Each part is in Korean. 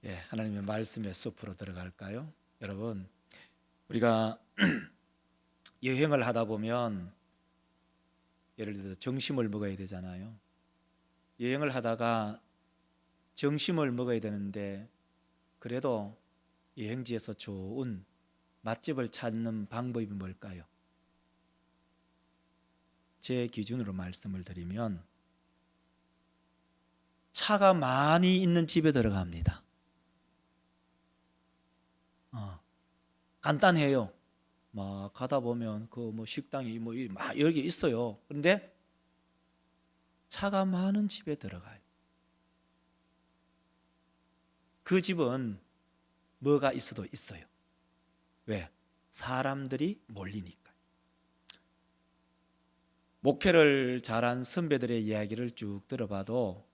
하나님의 말씀의 숲으로 들어갈까요? 여러분, 우리가 여행을 하다 보면 예를 들어서 점심을 먹어야 되잖아요. 여행을 하다가 점심을 먹어야 되는데 그래도 여행지에서 좋은 맛집을 찾는 방법이 뭘까요? 제 기준으로 말씀을 드리면 차가 많이 있는 집에 들어갑니다. 간단해요. 막 가다 보면 그 식당이 막 여기 있어요. 그런데 차가 많은 집에 들어가요. 그 집은 뭐가 있어도 있어요. 왜? 사람들이 몰리니까. 목회를 잘한 선배들의 이야기를 쭉 들어봐도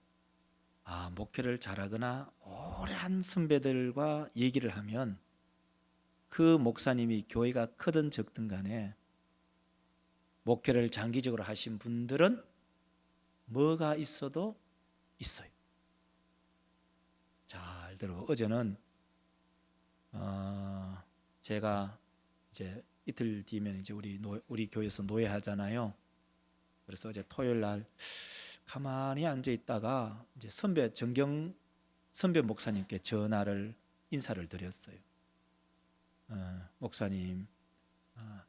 목회를 잘하거나 오래 한 선배들과 얘기를 하면 그 목사님이 교회가 크든 적든 간에 목회를 장기적으로 하신 분들은 뭐가 있어도 있어요. 잘 들어. 어제는 제가 이제 이틀 뒤면 이제 우리 교회에서 노예하잖아요. 그래서 어제 토요일 날 가만히 앉아 있다가 이제 정경 선배 목사님께 전화를 인사를 드렸어요. 목사님,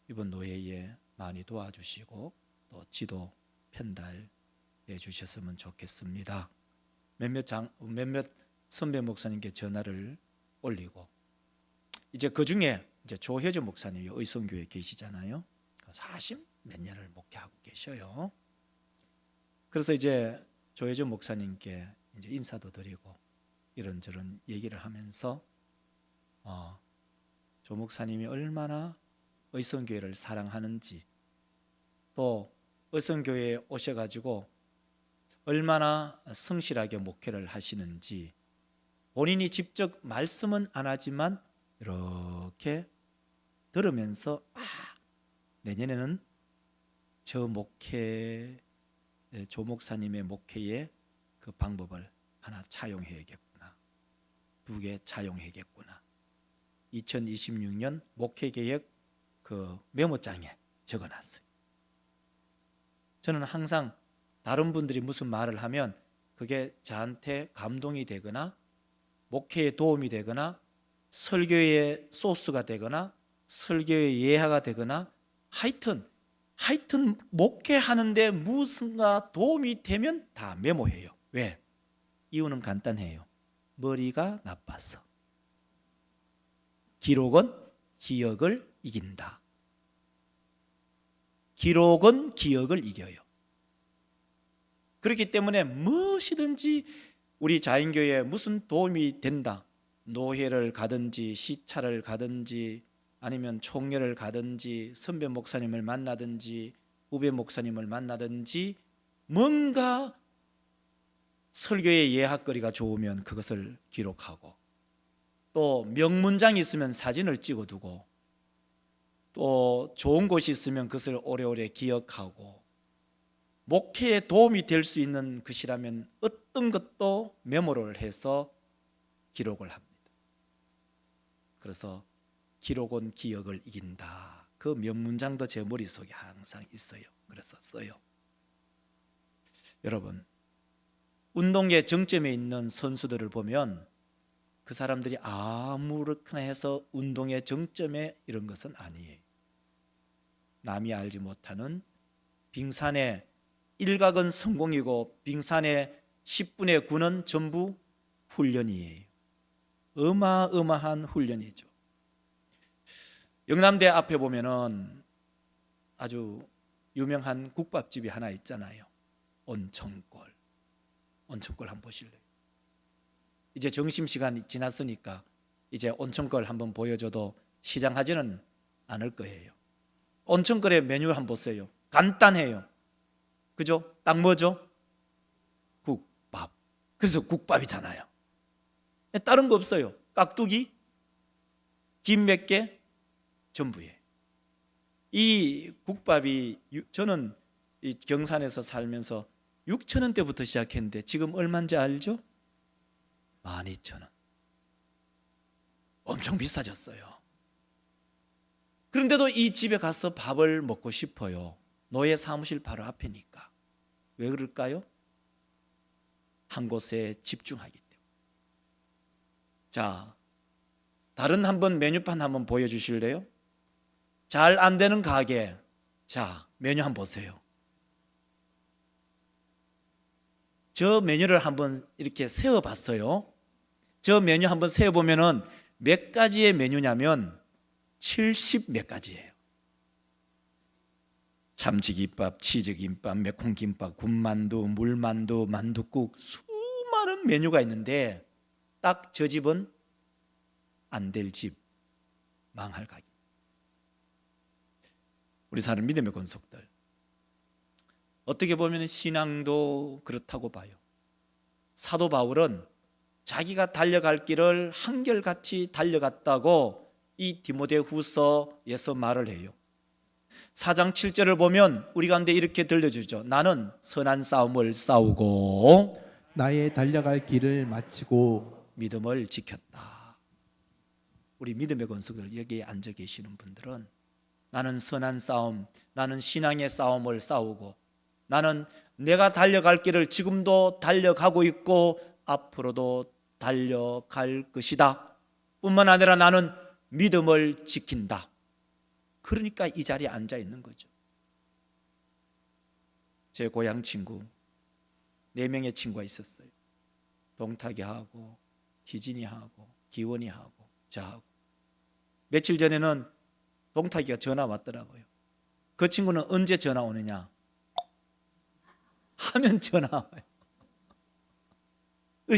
이번 노예에 많이 도와주시고 또 지도 편달해 주셨으면 좋겠습니다. 몇몇 선배 목사님께 전화를 올리고 이제 그 중에 이제 조혜주 목사님이 의성교회에 계시잖아요. 40 몇 년을 목회하고 계셔요. 그래서 이제 조혜주 목사님께 이제 인사도 드리고 이런저런 얘기를 하면서 조 목사님이 얼마나 의성교회를 사랑하는지 또 의성교회에 오셔가지고 얼마나 성실하게 목회를 하시는지 본인이 직접 말씀은 안 하지만 이렇게 들으면서 내년에는 저 조 목사님의 목회의 그 방법을 하나 차용해야겠구나, 2개 차용해야겠구나. 2026년 목회계획 그 메모장에 적어놨어요. 저는 항상 다른 분들이 무슨 말을 하면 그게 저한테 감동이 되거나 목회에 도움이 되거나 설교의 소스가 되거나 설교의 예화가 되거나 하여튼 목회하는데 무슨가 도움이 되면 다 메모해요. 왜? 이유는 간단해요. 머리가 나빠서. 기록은 기억을 이긴다. 기록은 기억을 이겨요. 그렇기 때문에 무엇이든지 우리 자인교회에 무슨 도움이 된다. 노회를 가든지 시차를 가든지 아니면 총회를 가든지 선배 목사님을 만나든지 후배 목사님을 만나든지 뭔가 설교의 예학거리가 좋으면 그것을 기록하고 또 명문장이 있으면 사진을 찍어두고 또 좋은 곳이 있으면 그것을 오래오래 기억하고 목회에 도움이 될 수 있는 것이라면 어떤 것도 메모를 해서 기록을 합니다. 그래서 기록은 기억을 이긴다. 그 명문장도 제 머릿속에 항상 있어요. 그래서 써요. 여러분, 운동의 정점에 있는 선수들을 보면 그 사람들이 아무렇게나 해서 운동의 정점에 이런 것은 아니에요. 남이 알지 못하는 빙산의 1각은 성공이고 빙산의 10분의 9는 전부 훈련이에요. 어마어마한 훈련이죠. 영남대 앞에 보면은 아주 유명한 국밥집이 하나 있잖아요. 온천골 한번 보실래요? 이제 점심시간이 지났으니까 이제 온천골 한번 보여줘도 시장하지는 않을 거예요. 온천골의 메뉴를 한번 보세요. 간단해요. 그죠? 딱 뭐죠? 국밥. 그래서 국밥이잖아요. 다른 거 없어요. 깍두기, 김 몇 개, 전부예요. 이 국밥이 저는 이 경산에서 살면서 6,000원대부터 시작했는데 지금 얼마인지 알죠? 12,000원. 엄청 비싸졌어요. 그런데도 이 집에 가서 밥을 먹고 싶어요. 노예 사무실 바로 앞이니까. 왜 그럴까요? 한 곳에 집중하기 때문에. 자, 다른 한번 메뉴판 한번 보여주실래요? 잘 안 되는 가게. 자, 메뉴 한번 보세요. 저 메뉴를 한번 이렇게 세워봤어요. 저 메뉴 한번 세워보면은 몇 가지의 메뉴냐면 70 몇 가지예요. 참치김밥, 치즈김밥, 매콤김밥, 군만두, 물만두, 만둣국, 수많은 메뉴가 있는데 딱 저 집은 안 될 집, 망할 가게. 우리 사는 믿음의 권속들, 어떻게 보면 신앙도 그렇다고 봐요. 사도 바울은 자기가 달려갈 길을 한결같이 달려갔다고 이 디모데후서에서 말을 해요. 4장 7절을 보면 우리 가운데 이렇게 들려주죠. 나는 선한 싸움을 싸우고 나의 달려갈 길을 마치고 믿음을 지켰다. 우리 믿음의 권속들 여기에 앉아 계시는 분들은 나는 선한 싸움, 나는 신앙의 싸움을 싸우고 나는 내가 달려갈 길을 지금도 달려가고 있고 앞으로도 달려갈 것이다. 뿐만 아니라 나는 믿음을 지킨다. 그러니까 이 자리에 앉아 있는 거죠. 제 고향 친구 4명의 친구가 있었어요. 동탁이하고 희진이하고 기원이하고 저하고. 며칠 전에는 동탁이가 전화 왔더라고요. 그 친구는 언제 전화 오느냐 하면 전화 와요.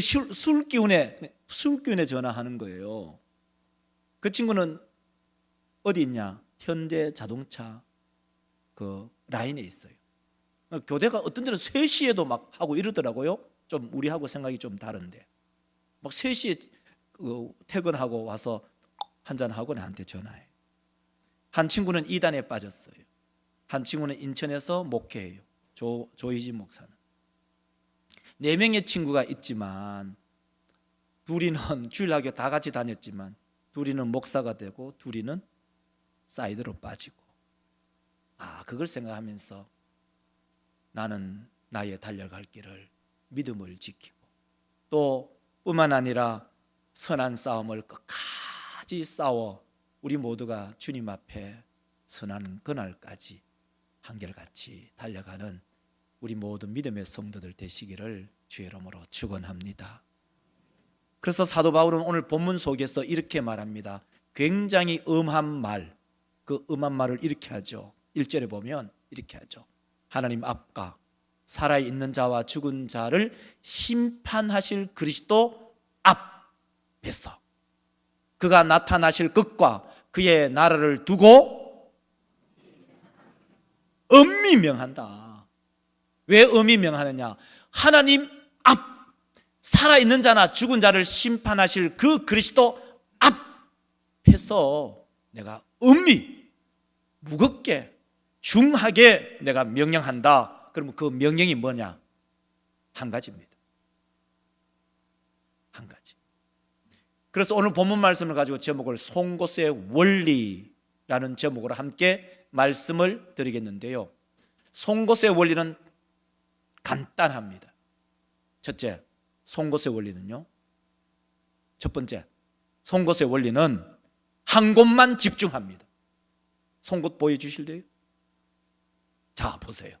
술 기운에 전화하는 거예요. 그 친구는 어디 있냐? 현대 자동차 그 라인에 있어요. 교대가 어떤 데는 3시에도 막 하고 이러더라고요. 좀 우리하고 생각이 좀 다른데 막 3시에 퇴근하고 와서 한잔하고 나한테 전화해. 한 친구는 이단에 빠졌어요. 한 친구는 인천에서 목회해요. 조희진 목사는. 4명의 친구가 있지만 둘이는 주일학교 다 같이 다녔지만 둘이는 목사가 되고 둘이는 사이드로 빠지고. 그걸 생각하면서 나는 나의 달려갈 길을 믿음을 지키고 또 뿐만 아니라 선한 싸움을 끝까지 싸워 우리 모두가 주님 앞에 선한 그날까지 한결같이 달려가는 우리 모든 믿음의 성도들 되시기를 주의 이름으로 축원합니다. 그래서 사도 바울은 오늘 본문 속에서 이렇게 말합니다. 굉장히 엄한 말, 그 엄한 말을 이렇게 하죠. 1절에 보면 이렇게 하죠. 하나님 앞과 살아있는 자와 죽은 자를 심판하실 그리스도 앞에서 그가 나타나실 것과 그의 나라를 두고 엄히 명한다. 왜 엄히 명하느냐? 하나님 앞, 살아있는 자나 죽은 자를 심판하실 그 그리스도 앞에서 내가 엄히 무겁게 중하게 내가 명령한다. 그러면 그 명령이 뭐냐? 한 가지입니다. 한 가지. 그래서 오늘 본문 말씀을 가지고 제목을 송곳의 원리라는 제목으로 함께 말씀을 드리겠는데요. 송곳의 원리는 간단합니다. 첫째, 송곳의 원리는요. 첫 번째, 송곳의 원리는 한 곳만 집중합니다. 송곳 보여주실래요? 자, 보세요.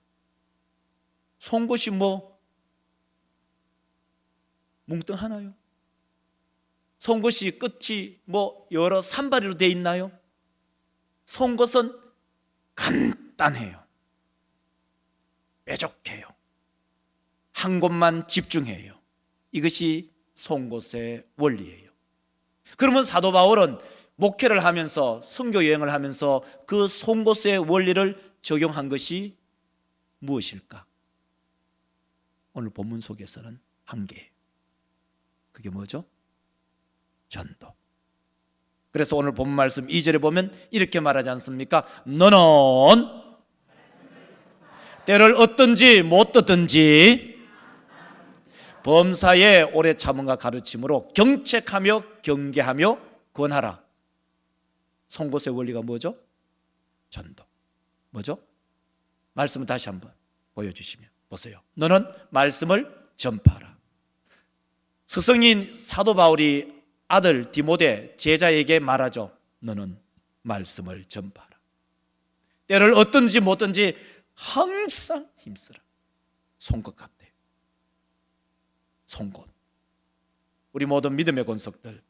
송곳이 뭉뚱하나요? 송곳이 끝이 여러 산발이로 되어 있나요? 송곳은 간단해요. 뾰족해요. 한 곳만 집중해요. 이것이 송곳의 원리예요. 그러면 사도 바울은 목회를 하면서 선교 여행을 하면서 그 송곳의 원리를 적용한 것이 무엇일까? 오늘 본문 속에서는 한 개예요. 그게 뭐죠? 전도. 그래서 오늘 본문 말씀 2절에 보면 이렇게 말하지 않습니까? 너는 때를 얻든지 못 얻든지 범사에 오래 참음과 가르침으로 경책하며 경계하며 권하라. 송곳의 원리가 뭐죠? 전도. 뭐죠? 말씀을 다시 한번 보여주시면 보세요. 너는 말씀을 전파하라. 스승인 사도 바울이 아들 디모데 제자에게 말하죠. 너는 말씀을 전파하라. 때를 어떤지 못든지 항상 힘쓰라. 송곳 같아요. 송곳. 우리 모든 믿음의 권속들,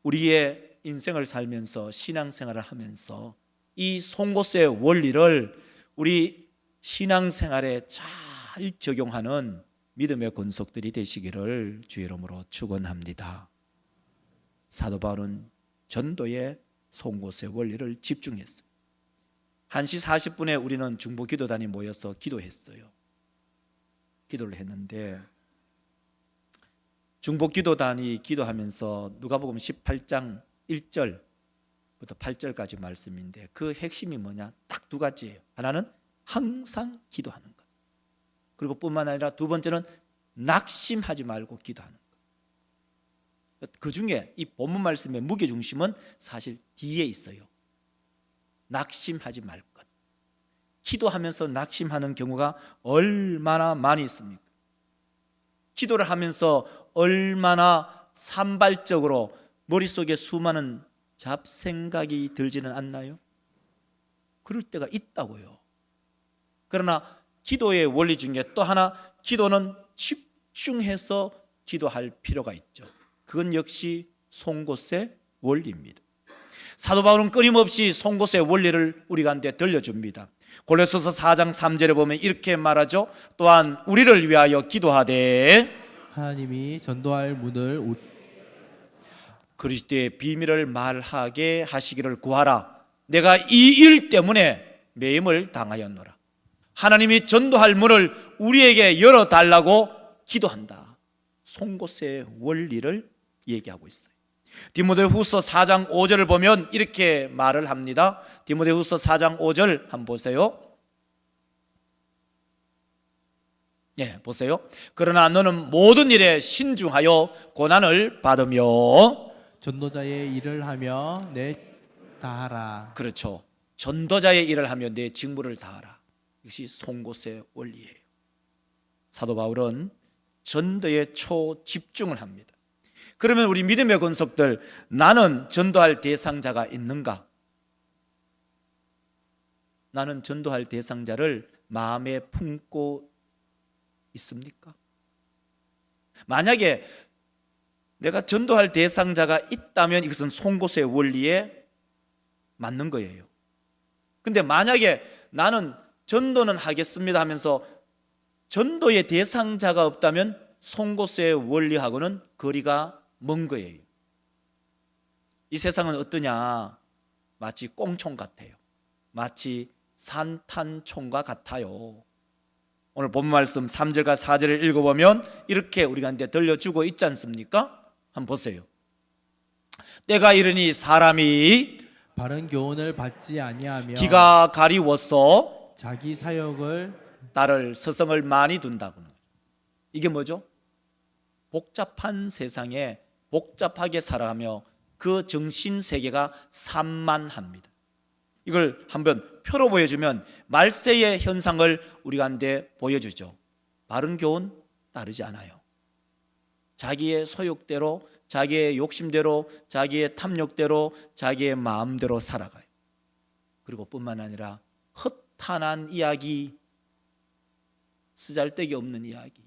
우리의 인생을 살면서 신앙생활을 하면서 이 송곳의 원리를 우리 신앙생활에 잘 적용하는 믿음의 권속들이 되시기를 주의 이름으로 축원합니다. 사도 바울은 전도의 송곳의 원리를 집중했어요. 1시 40분에 우리는 중보기도단이 모여서 기도했어요. 기도를 했는데 중보기도단이 기도하면서 누가복음 18장 1절부터 8절까지 말씀인데 그 핵심이 뭐냐? 딱 두 가지예요. 하나는 항상 기도하는 것. 그리고 뿐만 아니라 두 번째는 낙심하지 말고 기도하는 것. 그 중에 이 본문 말씀의 무게중심은 사실 뒤에 있어요. 낙심하지 말 것. 기도하면서 낙심하는 경우가 얼마나 많이 있습니까? 기도를 하면서 얼마나 산발적으로 머릿속에 수많은 잡생각이 들지는 않나요? 그럴 때가 있다고요. 그러나 기도의 원리 중에 또 하나, 기도는 집중해서 기도할 필요가 있죠. 그건 역시 송곳의 원리입니다. 사도 바울은 끊임없이 송곳의 원리를 우리 가운데 들려줍니다. 골로새서 4장 3절에 보면 이렇게 말하죠. 또한 우리를 위하여 기도하되 하나님이 전도할 문을 그리스도의 비밀을 말하게 하시기를 구하라. 내가 이 일 때문에 매임을 당하였노라. 하나님이 전도할 문을 우리에게 열어달라고 기도한다. 송곳의 원리를 얘기하고 있어요. 디모데후서 4장 5절을 보면 이렇게 말을 합니다. 디모데후서 4장 5절 한번 보세요. 네, 보세요. 그러나 너는 모든 일에 신중하여 고난을 받으며 전도자의 일을 하며 내 다하라. 그렇죠. 전도자의 일을 하며 내 직무를 다하라. 이것이 송곳의 원리예요. 사도 바울은 전도에 초집중을 합니다. 그러면 우리 믿음의 권속들, 나는 전도할 대상자가 있는가? 나는 전도할 대상자를 마음에 품고 있습니까? 만약에 내가 전도할 대상자가 있다면 이것은 송곳의 원리에 맞는 거예요. 근데 만약에 나는 전도는 하겠습니다 하면서 전도의 대상자가 없다면 송곳의 원리하고는 거리가 먼 거예요. 이 세상은 어떠냐? 마치 꽁총 같아요. 마치 산탄총과 같아요. 오늘 본 말씀 3절과 4절을 읽어보면 이렇게 우리가 이제 들려주고 있지 않습니까? 한번 보세요. 때가 이르니 사람이 바른 교훈을 받지 아니하며 기가 가리워서 자기 사역을 나를 서성을 많이 둔다고. 이게 뭐죠? 복잡한 세상에 복잡하게 살아가며 그 정신 세계가 산만합니다. 이걸 한번 표로 보여주면 말세의 현상을 우리 가운데 보여주죠. 바른 교훈 따르지 않아요. 자기의 소욕대로, 자기의 욕심대로, 자기의 탐욕대로, 자기의 마음대로 살아가요. 그리고 뿐만 아니라 허탄한 이야기, 쓰잘데기 없는 이야기,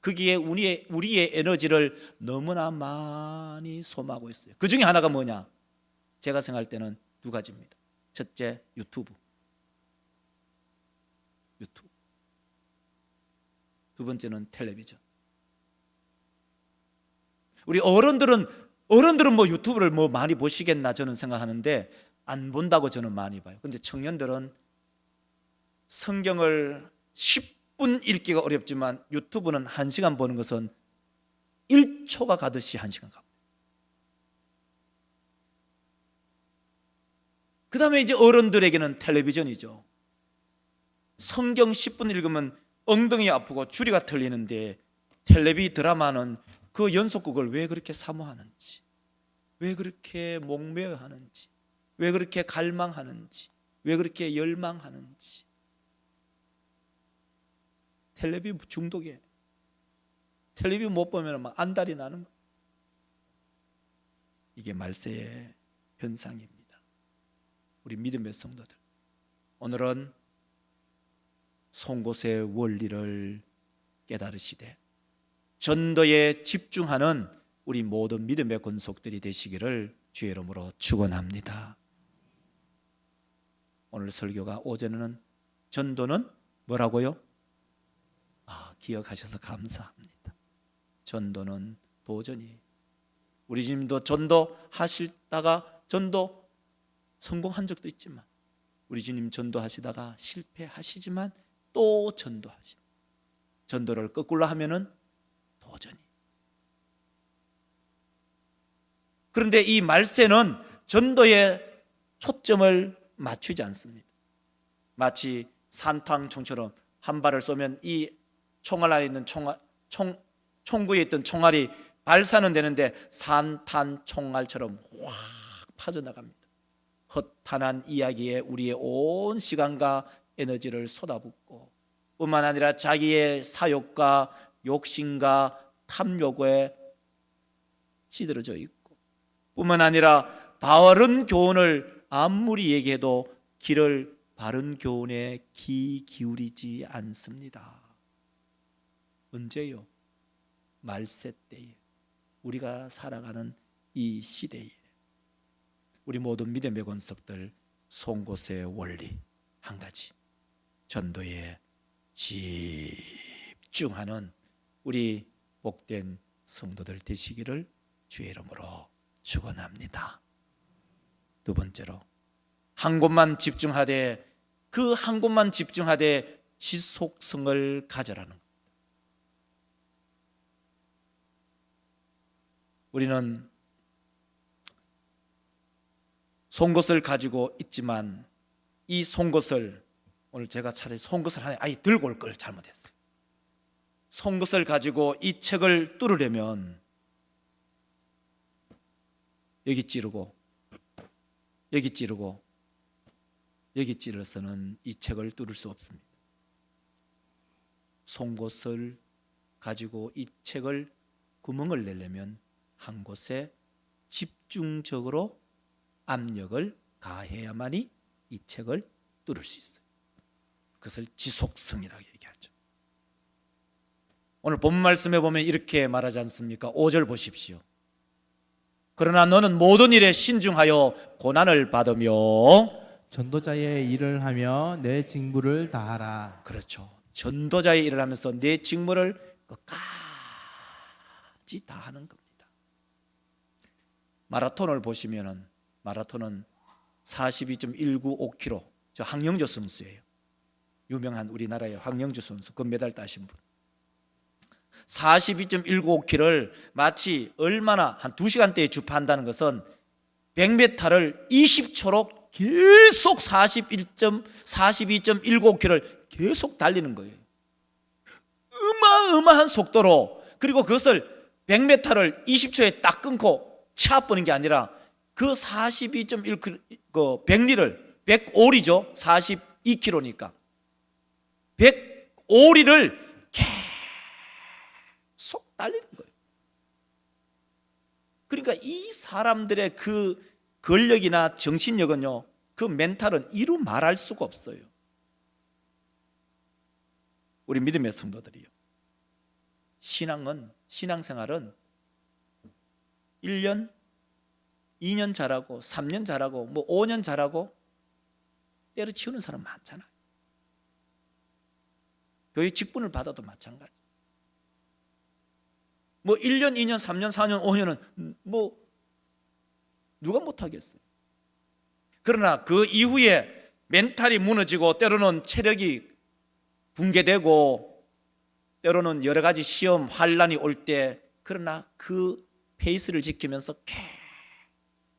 거기에 우리의 에너지를 너무나 많이 소모하고 있어요. 그 중에 하나가 뭐냐? 제가 생각할 때는 두 가지입니다. 첫째, 유튜브. 두 번째는 텔레비전. 우리 어른들은 뭐 유튜브를 뭐 많이 보시겠나 저는 생각하는데 안 본다고 저는 많이 봐요. 근데 청년들은 성경을 10분 읽기가 어렵지만 유튜브는 1시간 보는 것은 1초가 가듯이 1시간 갑니다. 그 다음에 이제 어른들에게는 텔레비전이죠. 성경 10분 읽으면 엉덩이 아프고 주리가 틀리는데 텔레비 드라마는 그 연속극을 왜 그렇게 사모하는지. 왜 그렇게 목매어 하는지, 왜 그렇게 갈망하는지, 왜 그렇게 열망하는지. 텔레비 중독이에요. 텔레비 못 보면 막 안달이 나는 거예요. 이게 말세의 현상입니다. 우리 믿음의 성도들, 오늘은 송곳의 원리를 깨달으시되 전도에 집중하는 우리 모든 믿음의 권속들이 되시기를 주의 이름으로 축원합니다. 오늘 설교가 오전에는 전도는 뭐라고요? 기억하셔서 감사합니다. 전도는 도전이에요. 우리 주님도 전도 하시다가 전도 성공한 적도 있지만, 우리 주님 전도하시다가 실패하시지만 또 전도하시. 전도를 거꾸로 하면은 도전이. 그런데 이 말세는 전도에 초점을 맞추지 않습니다. 마치 산탕총처럼 한 발을 쏘면 이 총알 안에 있는 총구에 있던 총알이 발사는 되는데 산탄 총알처럼 확 파져나갑니다. 허탄한 이야기에 우리의 온 시간과 에너지를 쏟아붓고, 뿐만 아니라 자기의 사욕과 욕심과 탐욕에 시들어져 있고, 뿐만 아니라 바른 교훈을 아무리 얘기해도 귀를 바른 교훈에 귀 기울이지 않습니다. 언제요? 말세 때에, 우리가 살아가는 이 시대에 우리 모든 믿음의 권속들, 송곳의 원리 한 가지, 전도에 집중하는 우리 복된 성도들 되시기를 주의 이름으로 축원합니다. 두 번째로, 한 곳만 집중하되, 그 한 곳만 집중하되 지속성을 가져라는 것. 우리는 송곳을 가지고 있지만 이 송곳을, 오늘 제가 차라리 송곳을 하나 들고 올 걸 잘못했어요. 송곳을 가지고 이 책을 뚫으려면 여기 찌르고 여기 찌르고 여기 찔러서는 이 책을 뚫을 수 없습니다. 송곳을 가지고 이 책을 구멍을 내려면 한 곳에 집중적으로 압력을 가해야만이 이 책을 뚫을 수 있어요. 그것을 지속성이라고 얘기하죠. 오늘 본 말씀에 보면 이렇게 말하지 않습니까? 5절 보십시오. 그러나 너는 모든 일에 신중하여 고난을 받으며 전도자의 일을 하며 내 직무를 다하라. 그렇죠. 전도자의 일을 하면서 내 직무를 끝까지 다하는 겁니다. 마라톤을 보시면은, 마라톤은 42.195km, 저 황영조 선수예요. 유명한 우리나라의 황영조 선수, 금메달 따신 분. 42.195km를 마치 얼마나 한 2시간대에 주파한다는 것은 100m를 20초로 계속 42.195km를 계속 달리는 거예요. 어마어마한 속도로. 그리고 그것을 100m를 20초에 딱 끊고 차버리는 게 아니라 그 42.1km, 그 100리를 100오리죠. 42km니까 100오리를 계속 달리는 거예요. 그러니까 이 사람들의 그 근력이나 정신력은요, 그 멘탈은 이루 말할 수가 없어요. 우리 믿음의 성도들이요, 신앙생활은 1년, 2년 잘하고 3년 잘하고 뭐 5년 잘하고 때려치우는 사람 많잖아요. 교회 직분을 받아도 마찬가지. 뭐 1년, 2년, 3년, 4년, 5년은 뭐 누가 못하겠어요. 그러나 그 이후에 멘탈이 무너지고 때로는 체력이 붕괴되고 때로는 여러 가지 시험, 환난이 올 때, 그러나 그 페이스를 지키면서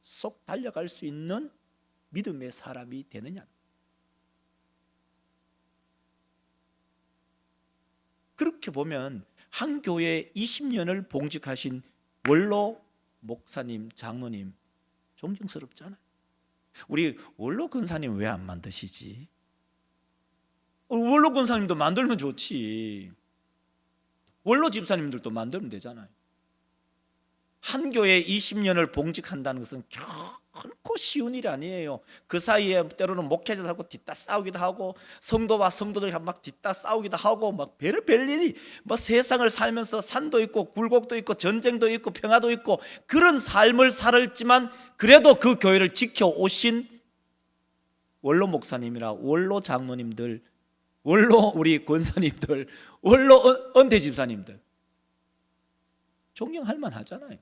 계속 달려갈 수 있는 믿음의 사람이 되느냐. 그렇게 보면 한 교회에 20년을 봉직하신 원로 목사님, 장로님 존경스럽잖아요. 우리 원로 권사님 왜 안 만드시지? 원로 권사님도 만들면 좋지. 원로 집사님들도 만들면 되잖아요. 한 교회 20년을 봉직한다는 것은 결코 쉬운 일이 아니에요. 그 사이에 때로는 목회자들하고 뒤따 싸우기도 하고 성도와 성도들이 막 뒤따 싸우기도 하고 막 별일이 뭐 세상을 살면서 산도 있고 굴곡도 있고 전쟁도 있고 평화도 있고 그런 삶을 살았지만 그래도 그 교회를 지켜오신 원로 목사님이라 원로 장로님들, 원로 우리 권사님들, 원로 은퇴 집사님들 존경할 만하잖아요.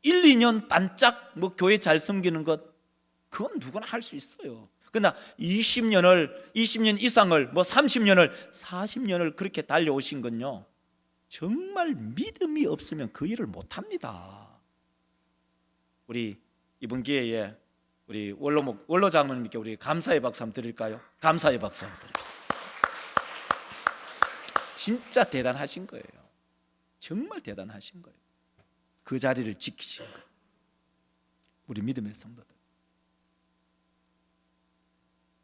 1, 2년 반짝 뭐 교회 잘 섬기는 것 그건 누구나 할 수 있어요. 그러나 20년 이상을 뭐 30년을 40년을 그렇게 달려오신 건요 정말 믿음이 없으면 그 일을 못합니다. 우리 이번 기회에 우리 원로 장로님께 우리 감사의 박수 한번 드릴까요? 감사의 박수 한번 드립니다. 진짜 대단하신 거예요. 정말 대단하신 거예요. 그 자리를 지키신 거예요. 우리 믿음의 성도들.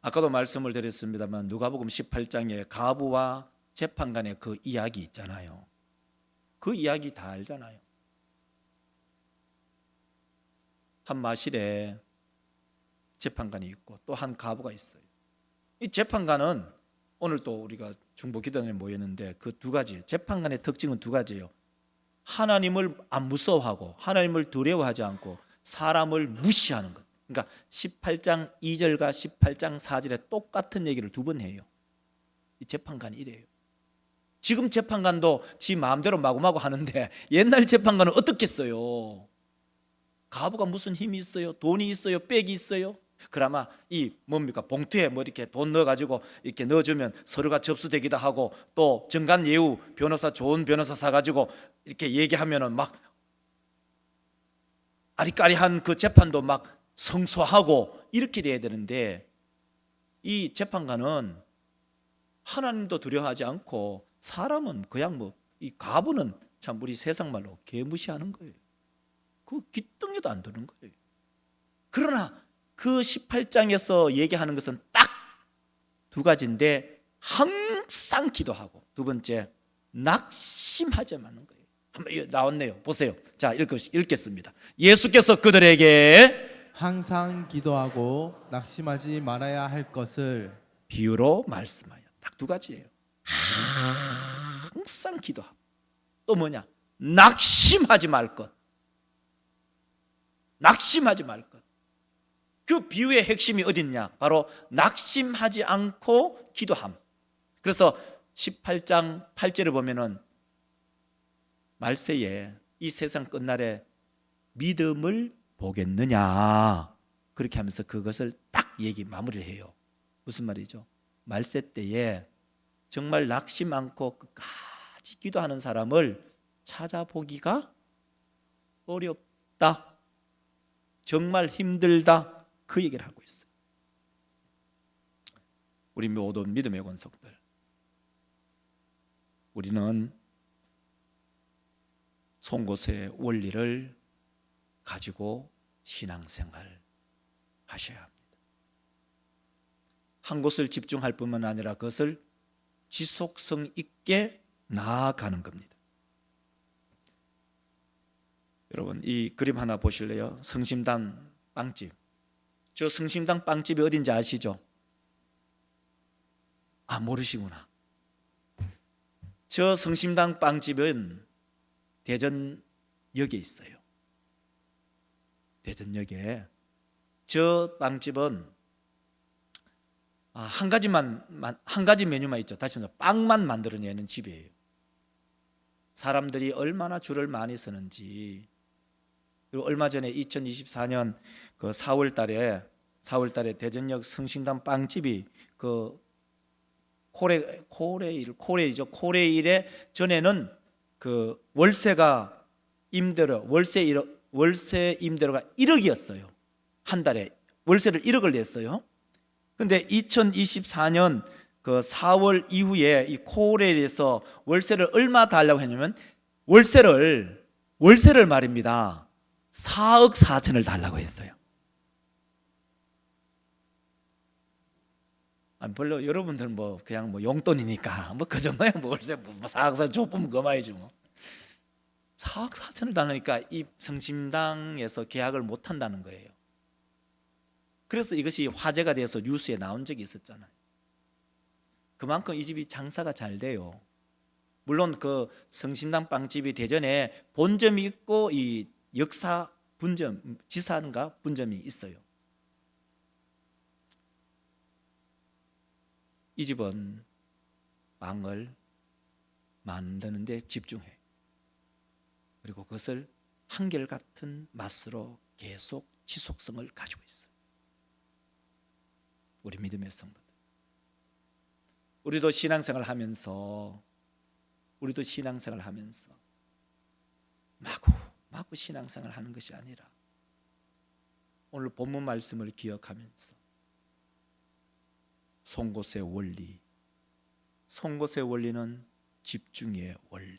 아까도 말씀을 드렸습니다만 누가복음 18장에 가부와 재판관의 그 이야기 있잖아요. 그 이야기 다 알잖아요. 한 마실에 재판관이 있고 또 한 가부가 있어요. 이 재판관은 오늘 또 우리가 중보 기도원에 모였는데 그 두 가지 재판관의 특징은 두 가지예요. 하나님을 안 무서워하고 하나님을 두려워하지 않고 사람을 무시하는 것. 그러니까 18장 2절과 18장 4절에 똑같은 얘기를 두 번 해요. 이 재판관이 이래요. 지금 재판관도 지 마음대로 마구마구 하는데 옛날 재판관은 어떻겠어요? 가부가 무슨 힘이 있어요? 돈이 있어요? 빽이 있어요? 그나마 이 뭡니까 봉투에 뭐 이렇게 돈 넣어가지고 이렇게 넣어주면 서류가 접수되기도 하고 또 정관 예우 변호사 좋은 변호사 사가지고 이렇게 얘기하면은 막 아리까리한 그 재판도 막 성소하고 이렇게 돼야 되는데 이 재판관은 하나님도 두려워하지 않고 사람은 그냥 뭐 이 가부는 참 우리 세상 말로 개무시하는 거예요. 그 귀뚱이도 안 드는 거예요. 그러나 그 18장에서 얘기하는 것은 딱 두 가지인데 항상 기도하고 두 번째 낙심하지 않는 거예요. 한번 나왔네요. 보세요. 자, 읽겠습니다. 예수께서 그들에게 항상 기도하고 낙심하지 말아야 할 것을 비유로 말씀하여. 딱 두 가지예요. 항상 기도하고 또 뭐냐? 낙심하지 말 것. 낙심하지 말 것. 그 비유의 핵심이 어딨냐? 바로 낙심하지 않고 기도함. 그래서 18장 8절에 보면은 말세에 이 세상 끝날에 믿음을 보겠느냐 그렇게 하면서 그것을 딱 마무리를 해요. 무슨 말이죠? 말세 때에 정말 낙심 않고 끝까지 기도하는 사람을 찾아보기가 어렵다, 정말 힘들다, 그 얘기를 하고 있어요. 우리 모든 믿음의 권속들, 우리는 송곳의 원리를 가지고 신앙생활 하셔야 합니다. 한 곳을 집중할 뿐만 아니라 그것을 지속성 있게 나아가는 겁니다. 여러분 이 그림 하나 보실래요? 성심당 빵집. 저 성심당 빵집이 어딘지 아시죠? 아, 모르시구나. 저 성심당 빵집은 대전역에 있어요. 대전역에. 저 빵집은 한 가지 메뉴만 있죠. 다시 말해서 빵만 만들어내는 집이에요. 사람들이 얼마나 줄을 많이 서는지. 그리고 얼마 전에 2024년 그 4월 달에 대전역 성심당 빵집이 그 코레일에 전에는 그 월세 임대료가 1억이었어요. 한 달에 월세를 1억을 냈어요. 근데 2024년 그 4월 이후에 이 코레일에서 월세를 얼마 달라고 했냐면 월세를 월세를 말입니다. 4억 4천을 달라고 했어요. 별로 여러분들은 뭐 그냥 뭐 용돈이니까 뭐 그 정도야 뭐 월세 뭐 4억 4천 좁으면 그만이지 뭐. 4억 4천을 달라니까 이 성심당에서 계약을 못 한다는 거예요. 그래서 이것이 화제가 돼서 뉴스에 나온 적이 있었잖아요. 그만큼 이 집이 장사가 잘 돼요. 물론 그 성심당 빵집이 대전에 본점이 있고 이 역사 분점, 지사인가 분점이 있어요. 이 집은 빵을 만드는 데 집중해. 그리고 그것을 한결같은 맛으로 계속 지속성을 가지고 있어요. 우리 믿음의 성도들, 우리도 신앙생활 하면서 마구 신앙생활 하는 것이 아니라 오늘 본문 말씀을 기억하면서 송곳의 원리는 집중의 원리.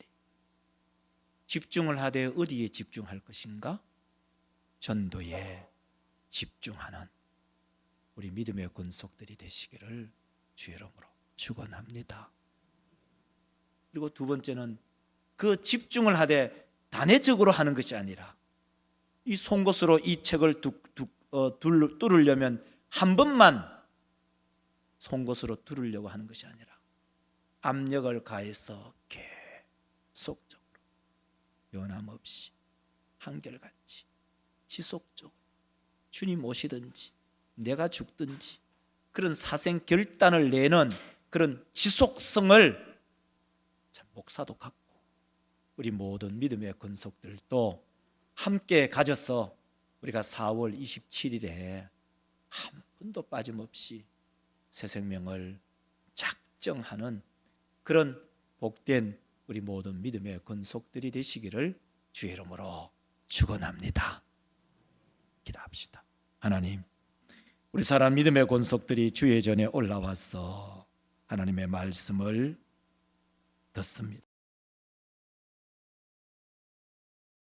집중을 하되 어디에 집중할 것인가? 전도에 집중하는 우리 믿음의 권속들이 되시기를 주의 이름으로 축원합니다. 그리고 두 번째는 그 집중을 하되 단회적으로 하는 것이 아니라 이 송곳으로 이 책을 뚫으려면 한 번만 송곳으로 뚫으려고 하는 것이 아니라 압력을 가해서 계속적으로 변함없이 한결같이 지속적으로 주님 오시든지 내가 죽든지 그런 사생 결단을 내는 그런 지속성을 참 목사도 갖고 우리 모든 믿음의 권속들도 함께 가져서 우리가 4월 27일에 한 분도 빠짐없이 새 생명을 작정하는 그런 복된 우리 모든 믿음의 권속들이 되시기를 주의 이름으로 축원합니다. 기도합시다. 하나님, 우리 사랑 믿음의 권속들이 주의 전에 올라와서 하나님의 말씀을 듣습니다.